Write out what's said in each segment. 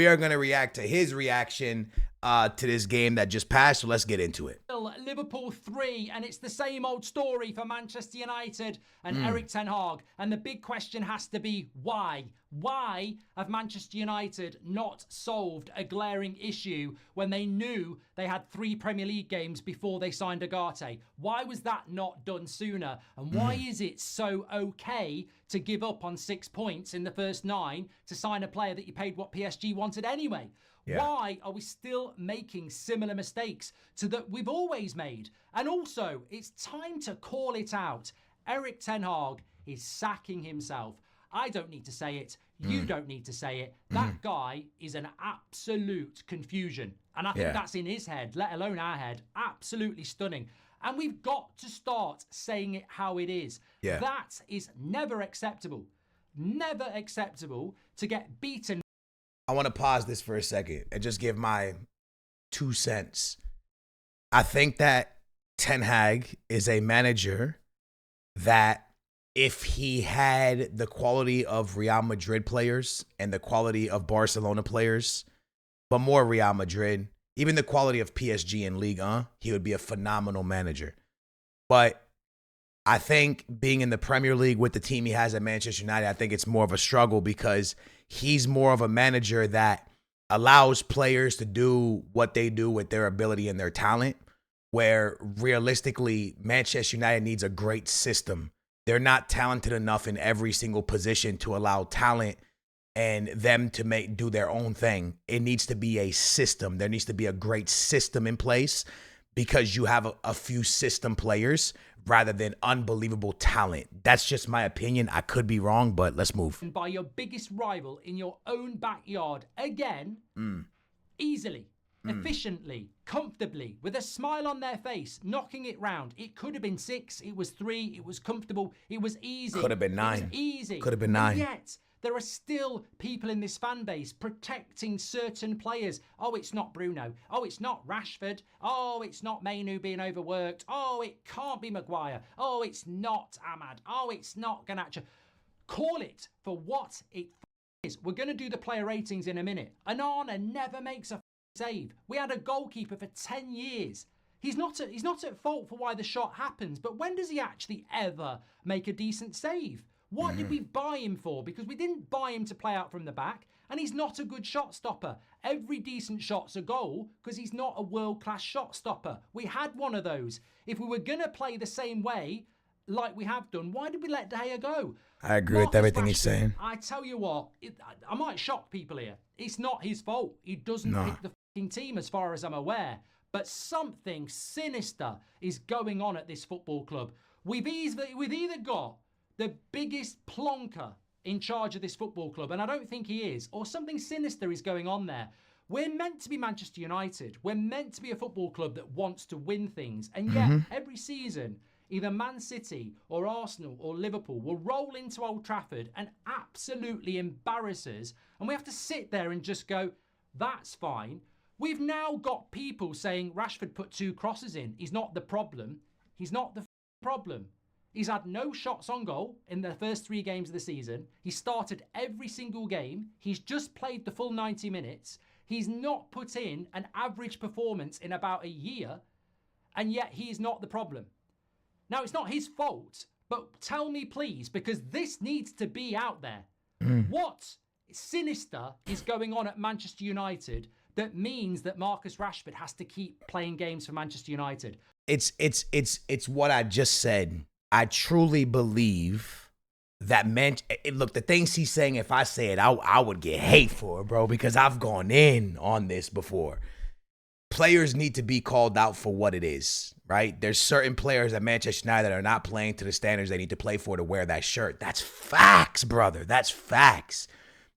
We are going to react to his reaction to this game that just passed, so let's get into it. Liverpool 3, and it's the same old story for Manchester United and Erik Ten Hag. And the big question has to be why? Why have Manchester United not solved a glaring issue when they knew they had 3 Premier League games before they signed Agate? Why was that not done sooner? And why is it so okay to give up on 6 points in the first 9 to sign a player that you paid what PSG wanted anyway? Yeah. Why are we still making similar mistakes to that we've always made? And also, it's time to call it out. Erik Ten Hag is sacking himself. I don't need to say it. You don't need to say it. That guy is an absolute confusion. And I think that's in his head, let alone our head. Absolutely stunning. And we've got to start saying it how it is. Yeah. That is never acceptable. Never acceptable to get beaten. I want to pause this for a second and just give my 2 cents. I think that Ten Hag is a manager that if he had the quality of Real Madrid players and the quality of Barcelona players, but more Real Madrid, even the quality of PSG and Ligue 1, he would be a phenomenal manager. But I think being in the Premier League with the team he has at Manchester United, I think it's more of a struggle because he's more of a manager that allows players to do what they do with their ability and their talent, where realistically, Manchester United needs a great system. They're not talented enough in every single position to allow talent and them to do their own thing. It needs to be a system. There needs to be a great system in place because you have a few system players rather than unbelievable talent. That's just my opinion. I could be wrong, but let's move. And by your biggest rival in your own backyard again, easily, efficiently, comfortably, with a smile on their face, knocking it round. It could have been 6, it was 3, it was comfortable, it was easy. Could have been 9. It was easy. Could have been 9. And yet, there are still people in this fan base protecting certain players. Oh, it's not Bruno. Oh, it's not Rashford. Oh, it's not Mainu being overworked. Oh, it can't be Maguire. Oh, it's not Ahmad. Oh, it's not Garnacho. Call it for what it is. We're going to do the player ratings in a minute. Onana never makes a save. We had a goalkeeper for 10 years. He's not at fault for why the shot happens, but when does he actually ever make a decent save? What did we buy him for? Because we didn't buy him to play out from the back, and he's not a good shot stopper. Every decent shot's a goal because he's not a world-class shot stopper. We had one of those. If we were going to play the same way like we have done, why did we let De Gea go? I agree with everything he's saying. I tell you what, I might shock people here. It's not his fault. He doesn't pick the fucking team as far as I'm aware. But something sinister is going on at this football club. We've either got the biggest plonker in charge of this football club, and I don't think he is, or something sinister is going on there. We're meant to be Manchester United. We're meant to be a football club that wants to win things. And yet, every season, either Man City or Arsenal or Liverpool will roll into Old Trafford and absolutely embarrass us. And we have to sit there and just go, that's fine. We've now got people saying Rashford put 2 crosses in. He's not the problem. He's not the problem. He's had no shots on goal in the first 3 games of the season. He started every single game. He's just played the full 90 minutes. He's not put in an average performance in about a year, and yet he is not the problem. Now, it's not his fault, but tell me, please, because this needs to be out there. What sinister is going on at Manchester United that means that Marcus Rashford has to keep playing games for Manchester United? It's what I just said. I truly believe that look, the things he's saying, if I say it, I would get hate for it, bro, because I've gone in on this before. Players need to be called out for what it is, right? There's certain players at Manchester United that are not playing to the standards they need to play for to wear that shirt. That's facts, brother. That's facts.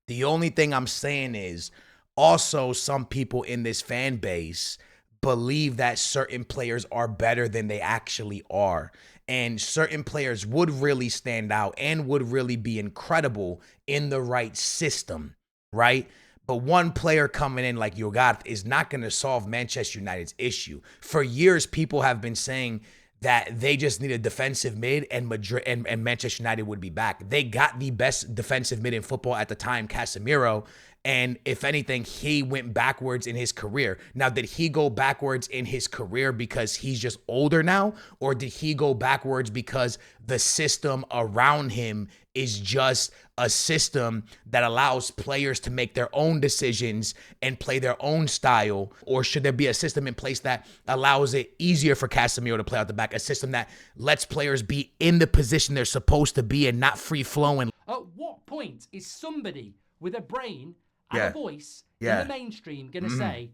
The only thing I'm saying is also some people in this fan base believe that certain players are better than they actually are. And certain players would really stand out and would really be incredible in the right system, right? But one player coming in like Yogat is not going to solve Manchester United's issue. For years, people have been saying that they just need a defensive mid and Madrid and Manchester United would be back. They got the best defensive mid in football at the time, Casemiro, And if anything, he went backwards in his career. Now, did he go backwards in his career because he's just older now? Or did he go backwards because the system around him is just a system that allows players to make their own decisions and play their own style? Or should there be a system in place that allows it easier for Casemiro to play out the back, a system that lets players be in the position they're supposed to be and not free-flowing? At what point is somebody with a brain and a voice in the mainstream going to say,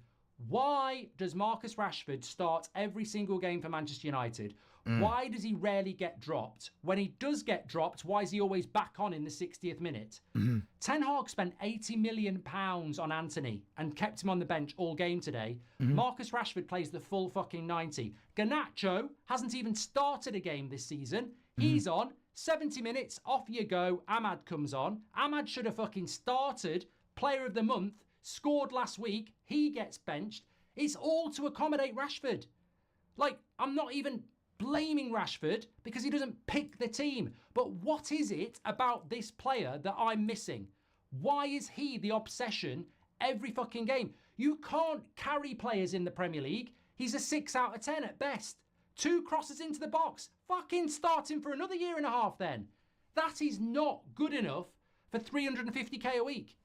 why does Marcus Rashford start every single game for Manchester United? Why does he rarely get dropped? When he does get dropped, why is he always back on in the 60th minute? Ten Hag spent £80 million on Anthony and kept him on the bench all game today. Marcus Rashford plays the full fucking 90. Garnacho hasn't even started a game this season. He's on 70 minutes, off you go. Ahmad comes on. Ahmad should have fucking started. Player of the month, scored last week. He gets benched. It's all to accommodate Rashford. Like, I'm not even blaming Rashford because he doesn't pick the team. But what is it about this player that I'm missing? Why is he the obsession every fucking game? You can't carry players in the Premier League. He's a 6 out of 10 at best. 2 crosses into the box. Fucking start him for another year and a half then. That is not good enough for 350k a week.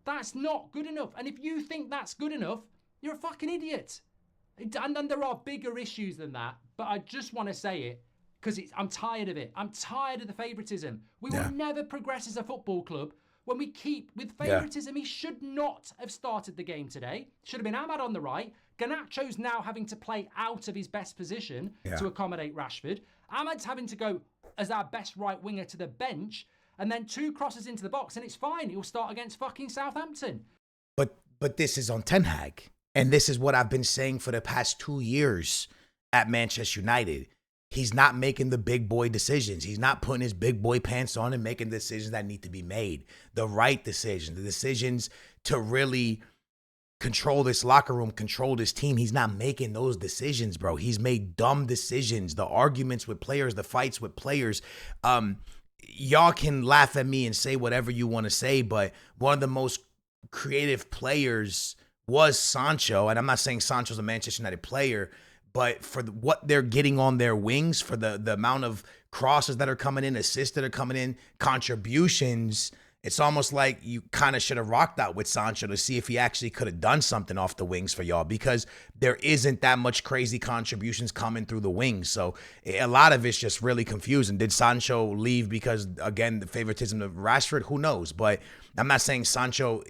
That's not good enough. And if you think that's good enough, you're a fucking idiot. And then there are bigger issues than that, but I just want to say it because I'm tired of it. I'm tired of the favoritism. We will never progress as a football club when we keep with favoritism. He should not have started the game today. Should have been Ahmad on the right. Garnacho's now having to play out of his best position to accommodate Rashford. Ahmad's having to go as our best right winger to the bench, and then 2 crosses into the box, and it's fine. He'll start against fucking Southampton. But this is on Ten Hag. And this is what I've been saying for the past 2 years at Manchester United. He's not making the big boy decisions. He's not putting his big boy pants on and making decisions that need to be made. The right decisions, the decisions to really control this locker room, control this team. He's not making those decisions, bro. He's made dumb decisions. The arguments with players, the fights with players. Y'all can laugh at me and say whatever you want to say, but one of the most creative players was Sancho, and I'm not saying Sancho's a Manchester United player, but for what they're getting on their wings, for the amount of crosses that are coming in, assists that are coming in, contributions, it's almost like you kind of should have rocked out with Sancho to see if he actually could have done something off the wings for y'all, because there isn't that much crazy contributions coming through the wings. So a lot of it's just really confusing. Did Sancho leave because, again, the favoritism of Rashford? Who knows? But I'm not saying Sancho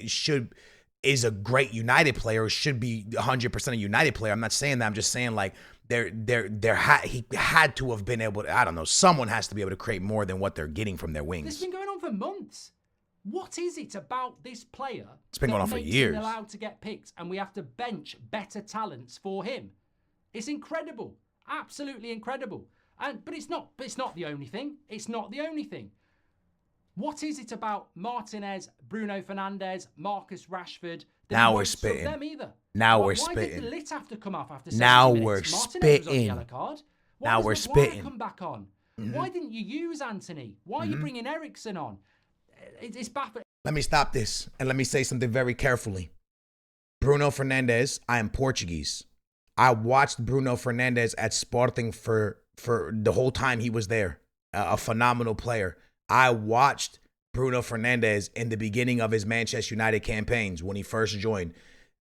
is a great United player, or should be 100% a United player. I'm not saying that. I'm just saying, like, he had to have been able to, I don't know, someone has to be able to create more than what they're getting from their wings. This has been going on for months. What is it about this player? It's been going on for years. He's allowed to get picked, and we have to bench better talents for him. It's incredible. Absolutely incredible. But it's not the only thing. It's not the only thing. What is it about Martinez, Bruno Fernandes, Marcus Rashford? Now we're spitting. Them either? Now why we're spitting. Why did the lit have to come off after 70 now minutes? we're Martinez spitting. Was on the yellow card. Why now does we're Maguire spitting. Come back on. Why didn't you use Anthony? Why are you bringing Eriksen on? It's baffling. Let me stop this and let me say something very carefully. Bruno Fernandes, I am Portuguese. I watched Bruno Fernandes at Sporting for the whole time he was there. A phenomenal player. I watched Bruno Fernandes in the beginning of his Manchester United campaigns when he first joined.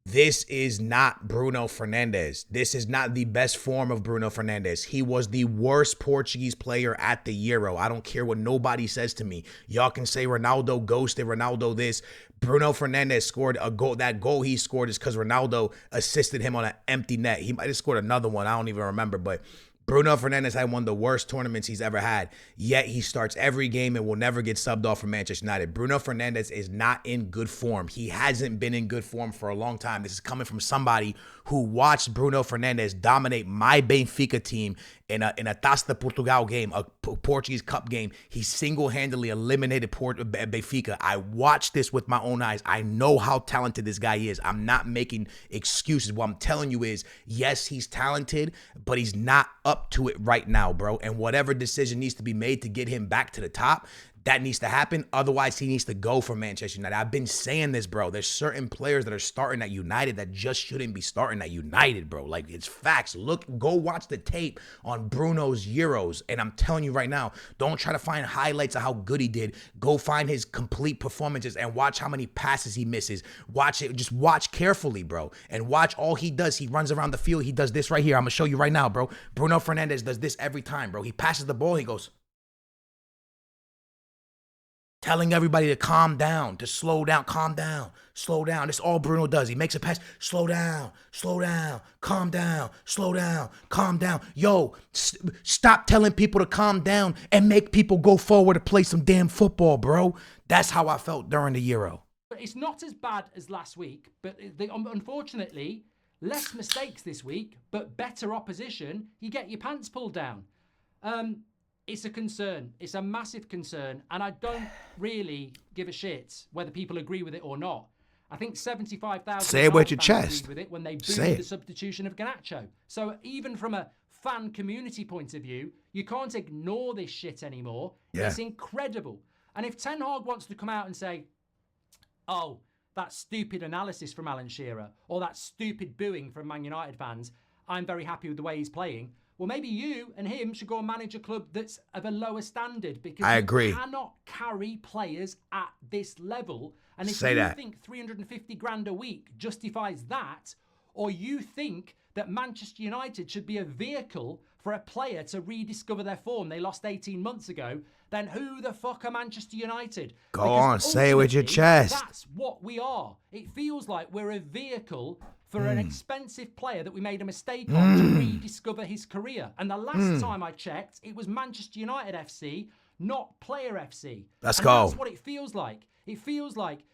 This is not Bruno Fernandes. This is not the best form of Bruno Fernandes. He was the worst Portuguese player at the Euro. I don't care what nobody says to me. Y'all can say Ronaldo ghosted, Ronaldo this. Bruno Fernandes scored a goal. That goal he scored is because Ronaldo assisted him on an empty net. He might have scored another one. I don't even remember, but Bruno Fernandes had one of the worst tournaments he's ever had, yet he starts every game and will never get subbed off from Manchester United. Bruno Fernandes is not in good form. He hasn't been in good form for a long time. This is coming from somebody who watched Bruno Fernandes dominate my Benfica team in a Taça de Portugal game, a Portuguese Cup game. He single-handedly eliminated Benfica. I watched this with my own eyes. I know how talented this guy is. I'm not making excuses. What I'm telling you is, yes, he's talented, but he's not up to it right now, bro. And whatever decision needs to be made to get him back to the top, that needs to happen. Otherwise, he needs to go from Manchester United. I've been saying this, bro. There's certain players that are starting at United that just shouldn't be starting at United, bro. Like, it's facts. Go watch the tape on Bruno's Euros. And I'm telling you right now, don't try to find highlights of how good he did. Go find his complete performances and watch how many passes he misses. Watch it. Just watch carefully, bro. And watch all he does. He runs around the field. He does this right here. I'm going to show you right now, bro. Bruno Fernandes does this every time, bro. He passes the ball. He goes, telling everybody to calm down, to slow down, calm down, slow down. That's all Bruno does. He makes a pass, slow down, calm down, slow down, calm down. Yo, stop telling people to calm down and make people go forward to play some damn football, bro. That's how I felt during the Euro. But it's not as bad as last week, but unfortunately, less mistakes this week, but better opposition. You get your pants pulled down. It's a concern. It's a massive concern. And I don't really give a shit whether people agree with it or not. I think 75,000 say it with your chest with it when they booed the substitution of Garnacho. So even from a fan community point of view, you can't ignore this shit anymore. Yeah. It's incredible. And if Ten Hag wants to come out and say, oh, that stupid analysis from Alan Shearer or that stupid booing from Man United fans, I'm very happy with the way he's playing. Well, maybe you and him should go and manage a club that's of a lower standard, because I agree. You cannot carry players at this level. And if think 350 grand a week justifies that, or you think that Manchester United should be a vehicle for a player to rediscover their form they lost 18 months ago, then who the fuck are Manchester United? Go on, say it with your chest. That's what we are. It feels like we're a vehicle for an expensive player that we made a mistake on to rediscover his career. And the last time I checked, it was Manchester United FC, not Player FC. Let's go. That's what it feels like. It feels like,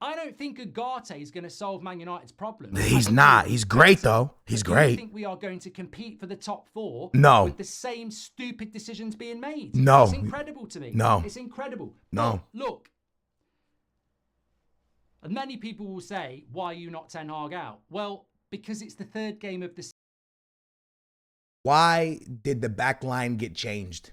I don't think Ugarte is going to solve Man United's problem. He's not. He's great, though. He's great. I think we are going to compete for the top four with the same stupid decisions being made. No. It's incredible to me. No. It's incredible. No. But look, and many people will say, why are you not Ten Hag out? Well, because it's the third game of the season. Why did the back line get changed?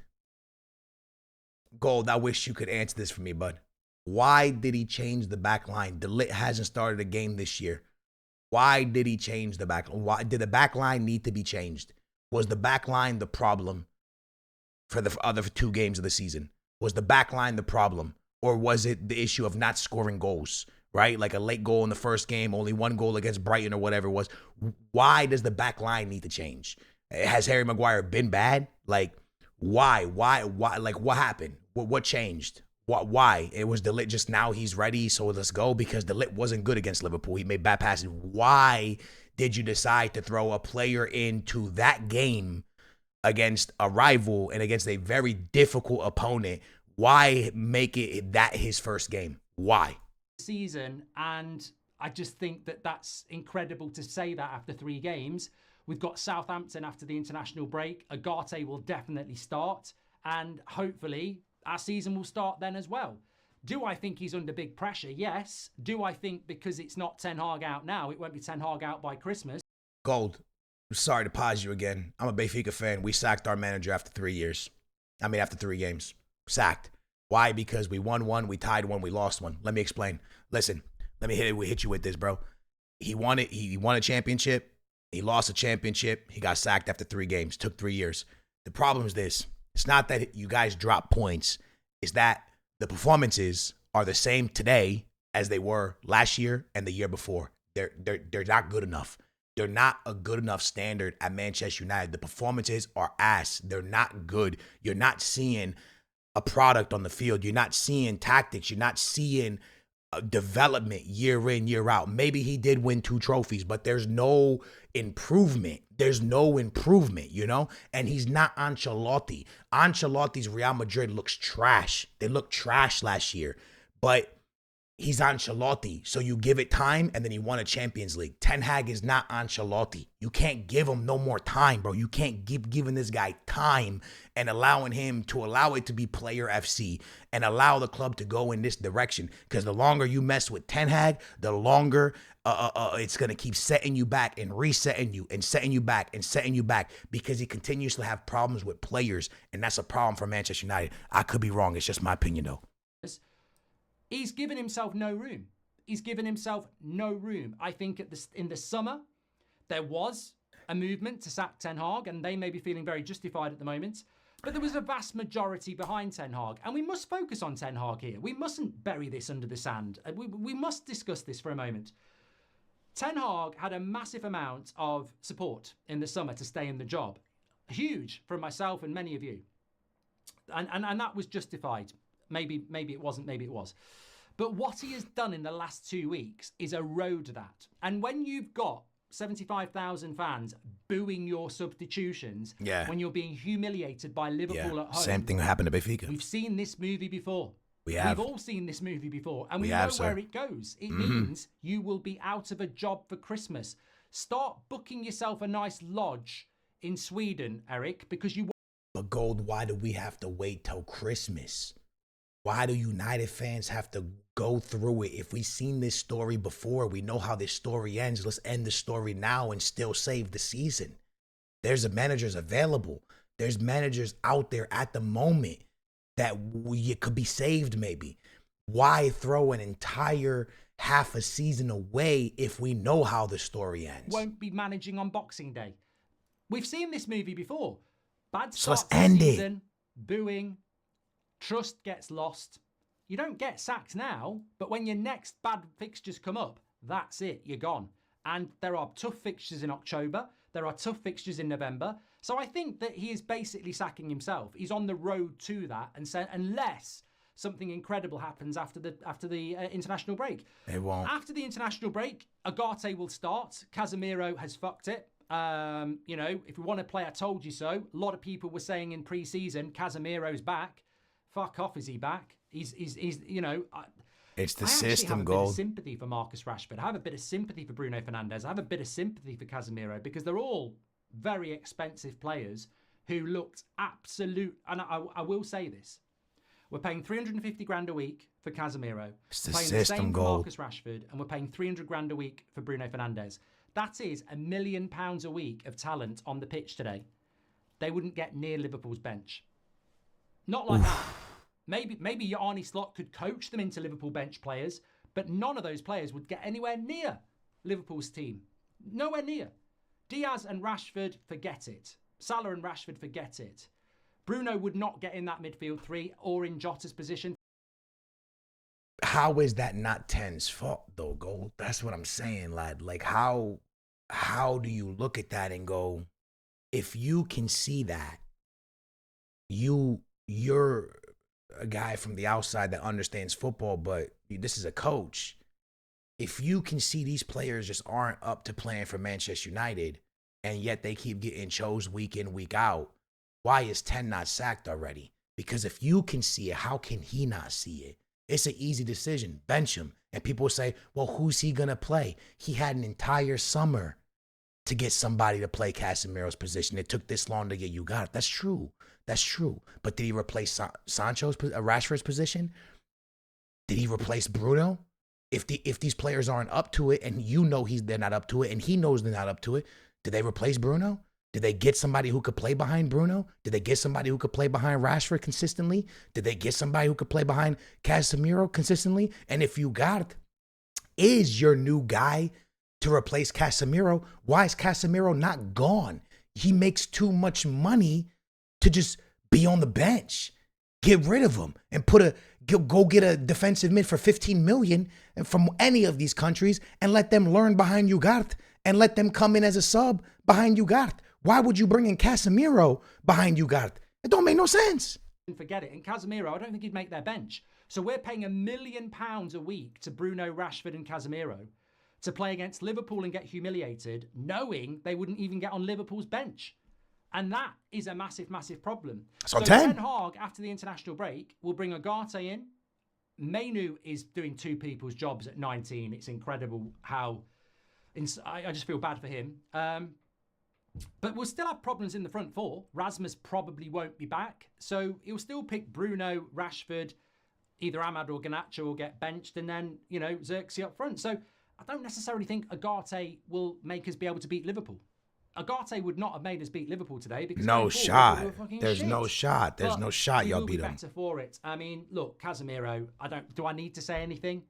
Gold, I wish you could answer this for me, bud. Why did he change the back line? De Ligt hasn't started a game this year. Why did he change the back line? Why did the back line need to be changed? Was the back line the problem for the other 2 games of the season? Was the back line the problem? Or was it the issue of not scoring goals, right? Like a late goal in the first game, only 1 goal against Brighton or whatever it was. Why does the back line need to change? Has Harry Maguire been bad? Like, why? Like, what happened? What changed? Why? It was De Ligt just now he's ready, so let's go, because De Ligt wasn't good against Liverpool. He made bad passes. Why did you decide to throw a player into that game against a rival and against a very difficult opponent? Why make it that his first game? Why? Season, and I just think that that's incredible to say that after 3 games. We've got Southampton after the international break. Ugarte will definitely start, and hopefully our season will start then as well. Do I think he's under big pressure? Yes. Do I think because it's not Ten Hag out now, it won't be Ten Hag out by Christmas? Gold, I'm sorry to pause you again. I'm a Benfica fan. We sacked our manager after 3 years. After 3 games. Sacked. Why? Because we won 1, we tied 1, we lost 1. Let me explain. Listen, let me hit you with this, bro. He won a championship. He lost a championship. He got sacked after 3 games. Took 3 years. The problem is this. It's not that you guys drop points. It's that the performances are the same today as they were last year and the year before. They're not good enough. They're not a good enough standard at Manchester United. The performances are ass. They're not good. You're not seeing a product on the field. You're not seeing tactics. You're not seeing development year in, year out. Maybe he did win 2 trophies, but there's no improvement. There's no improvement, you know? And he's not Ancelotti. Ancelotti's Real Madrid looks trash. They looked trash last year. But he's Ancelotti, so you give it time, and then he won a Champions League. Ten Hag is not Ancelotti. You can't give him no more time, bro. You can't keep giving this guy time and allowing him to allow it to be player FC and allow the club to go in this direction. Because the longer you mess with Ten Hag, the longer it's going to keep setting you back and resetting you and setting you back and setting you back, because he continues to have problems with players, and that's a problem for Manchester United. I could be wrong. It's just my opinion, though. He's given himself no room. He's given himself no room. I think in the summer, there was a movement to sack Ten Hag, and they may be feeling very justified at the moment. But there was a vast majority behind Ten Hag. And we must focus on Ten Hag here. We mustn't bury this under the sand. We must discuss this for a moment. Ten Hag had a massive amount of support in the summer to stay in the job. Huge from myself and many of you. And that was justified. Maybe it wasn't, maybe it was. But what he has done in the last 2 weeks is erode that. And when you've got 75,000 fans booing your substitutions, when you're being humiliated by Liverpool at home. Same thing happened to Benfica. We've seen this movie before. We've all seen this movie before. And we know where it goes. It means you will be out of a job for Christmas. Start booking yourself a nice lodge in Sweden, Eric, because you... But Gold, why do we have to wait till Christmas? Why do United fans have to go through it? If we've seen this story before, we know how this story ends. Let's end the story now and still save the season. There's managers available. There's managers out there at the moment that could be saved maybe. Why throw an entire half a season away if we know how the story ends? Won't be managing on Boxing Day. We've seen this movie before. Bad So start let's end season, booing, trust gets lost. You don't get sacked now, but when your next bad fixtures come up, that's it, you're gone. And there are tough fixtures in October. There are tough fixtures in November. So I think that he is basically sacking himself. He's on the road to that, and so unless something incredible happens after the international break. It won't. After the international break, Agate will start. Casemiro has fucked it. If we want to play I told you so, a lot of people were saying in pre-season, Casemiro's back. Fuck off, is he back? He's it's the system, Gold. I have a bit of sympathy for Marcus Rashford. I have a bit of sympathy for Bruno Fernandes. I have a bit of sympathy for Casemiro, because they're all very expensive players who looked absolute. And I will say this. We're paying 350 grand a week for Casemiro. It's the paying system, the same for Gold. Marcus Rashford, and we're paying 300 grand a week for Bruno Fernandes. That is £1 million a week of talent on the pitch today. They wouldn't get near Liverpool's bench. Not like that. Maybe Arne Slot could coach them into Liverpool bench players, but none of those players would get anywhere near Liverpool's team. Nowhere near. Diaz and Rashford, forget it. Salah and Rashford, forget it. Bruno would not get in that midfield three or in Jota's position. How is that not Ten's fault, though, Gold? That's what I'm saying, lad. Like, how do you look at that and go, if you can see that, you're a guy from the outside that understands football, but this is a coach. If you can see these players just aren't up to playing for Manchester United, and yet they keep getting chose week in, week out, why is Ten not sacked already? Because if you can see it, how can he not see it? It's an easy decision. Bench him. And people will say, well, who's he going to play? He had an entire summer to get somebody to play Casemiro's position. It took this long to get you got it. That's true. That's true. But did he replace Rashford's position? Did he replace Bruno? If these players aren't up to it, and you know they're not up to it, and he knows they're not up to it, did they replace Bruno? Did they get somebody who could play behind Bruno? Did they get somebody who could play behind Rashford consistently? Did they get somebody who could play behind Casemiro consistently? And if Ugarte is your new guy to replace Casemiro, why is Casemiro not gone? He makes too much money to just be on the bench. Get rid of him and go get a defensive mid for 15 million from any of these countries and let them learn behind Ugarte and let them come in as a sub behind Ugarte. Why would you bring in Casemiro behind Ugarte? It don't make no sense. Forget it. And Casemiro, I don't think he'd make their bench. So we're paying £1 million a week to Bruno, Rashford and Casemiro to play against Liverpool and get humiliated, knowing they wouldn't even get on Liverpool's bench. And that is a massive, massive problem. So Ten Hag, after the international break, will bring Agate in, Mainu is doing two people's jobs at 19. It's incredible how... I just feel bad for him. But we'll still have problems in the front four. Rasmus probably won't be back. So he'll still pick Bruno, Rashford, either Ahmad or Garnacho will get benched, and then, you know, Xerxes up front. So I don't necessarily think Agate will make us be able to beat Liverpool. Agate would not have made us beat Liverpool today because no shot. There's shit. no shot. There's no shot y'all beat them. Better for it. I mean, look, Casemiro. Do I need to say anything?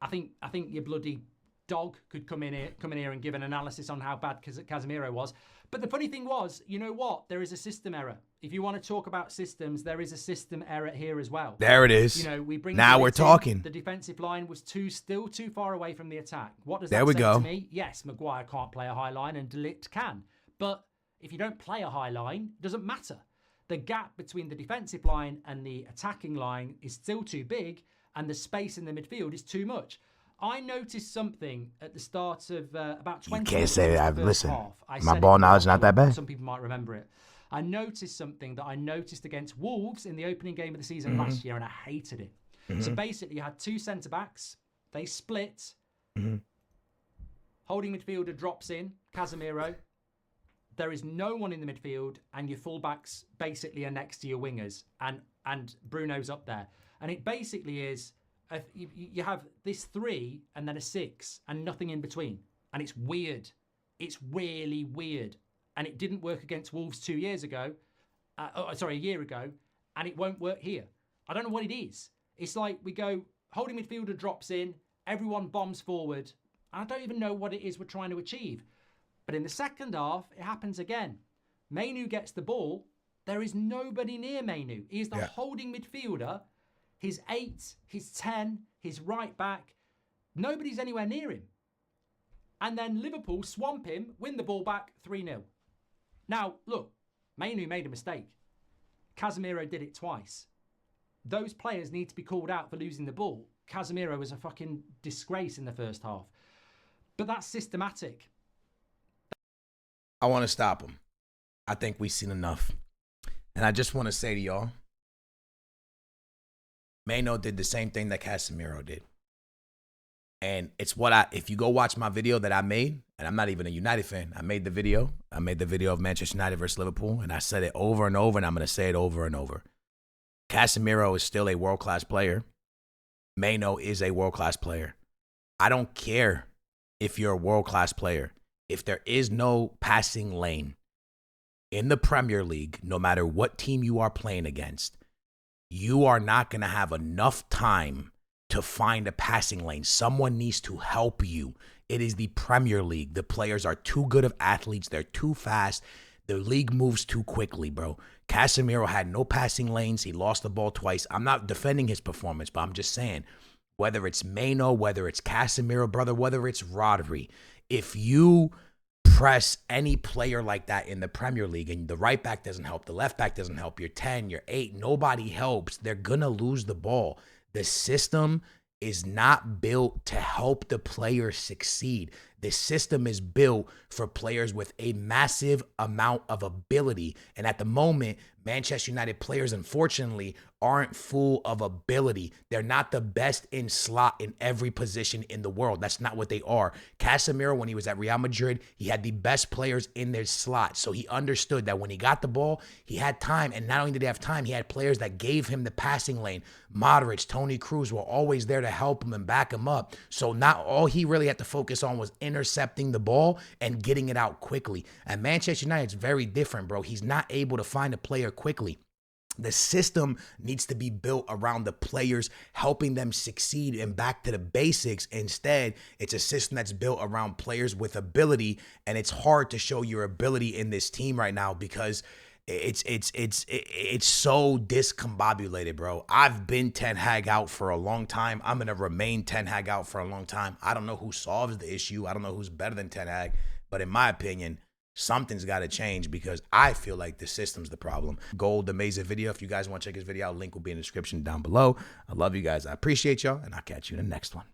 I think your bloody dog could come in here and give an analysis on how bad Casemiro was. But the funny thing was, you know what? There is a system error. If you want to talk about systems, there is a system error here as well. There it is. You know, we bring now we're talking. The defensive line was still too far away from the attack. What does there that we say go. to me? Yes, Maguire can't play a high line and De Ligt can. But if you don't play a high line, it doesn't matter. The gap between the defensive line and the attacking line is still too big, and the space in the midfield is too much. I noticed something at the start of about 20 minutes. You can't say that. Listen, half. my ball knowledge is not that bad. Some people might remember it. I noticed something that I noticed against Wolves in the opening game of the season last year, and I hated it. So basically, you had two centre-backs. They split. Holding midfielder drops in, Casemiro. There is no one in the midfield, and your fullbacks basically are next to your wingers, and Bruno's up there. And it basically is... You have this 3 and then a 6 and nothing in between. And it's weird. It's really weird. And it didn't work against Wolves 2 years ago. A year ago. And it won't work here. I don't know what it is. It's like we go, holding midfielder drops in, everyone bombs forward. I don't even know what it is we're trying to achieve. But in the second half, it happens again. Mainu gets the ball. There is nobody near Mainu. He is the holding midfielder. His 8, his 10, his right back. Nobody's anywhere near him. And then Liverpool swamp him, win the ball back 3-0. Now, look, Mainu made a mistake. Casemiro did it twice. Those players need to be called out for losing the ball. Casemiro was a fucking disgrace in the first half. But that's systematic. I want to stop him. I think we've seen enough. And I just want to say to y'all, Maino did the same thing that Casemiro did. And it's if you go watch my video that I made, and I'm not even a United fan, I made the video of Manchester United versus Liverpool, and I said it over and over, and I'm going to say it over and over. Casemiro is still a world-class player. Maino is a world-class player. I don't care if you're a world-class player. If there is no passing lane in the Premier League, no matter what team you are playing against, you are not going to have enough time to find a passing lane. Someone needs to help you. It is the Premier League. The players are too good of athletes. They're too fast. The league moves too quickly, bro. Casemiro had no passing lanes. He lost the ball twice. I'm not defending his performance, but I'm just saying, whether it's Maino, whether it's Casemiro, brother, whether it's Rodri, if you press any player like that in the Premier League and the right back doesn't help, the left back doesn't help, your 10, your 8, nobody helps, they're going to lose the ball. The system is not built to help the players succeed. The system is built for players with a massive amount of ability. And at the moment, Manchester United players, unfortunately, aren't full of ability. They're not the best in slot in every position in the world. That's not what they are. Casemiro, when he was at Real Madrid, he had the best players in their slot. So he understood that when he got the ball, he had time. And not only did he have time, he had players that gave him the passing lane. Modric, Toni Kroos were always there to help him and back him up. So not all he really had to focus on was intercepting the ball and getting it out quickly. At Manchester United, it's very different, bro. He's not able to find a player quickly. The system needs to be built around the players, helping them succeed and back to the basics. Instead, it's a system that's built around players with ability, and it's hard to show your ability in this team right now because it's so discombobulated, bro. I've been Ten Hag out for a long time. I'm going to remain Ten Hag out for a long time. I don't know who solves the issue. I don't know who's better than Ten Hag, but in my opinion, something's got to change because I feel like the system's the problem. Gold, amazing video. If you guys want to check his video out, link will be in the description down below. I love you guys. I appreciate y'all, and I'll catch you in the next one.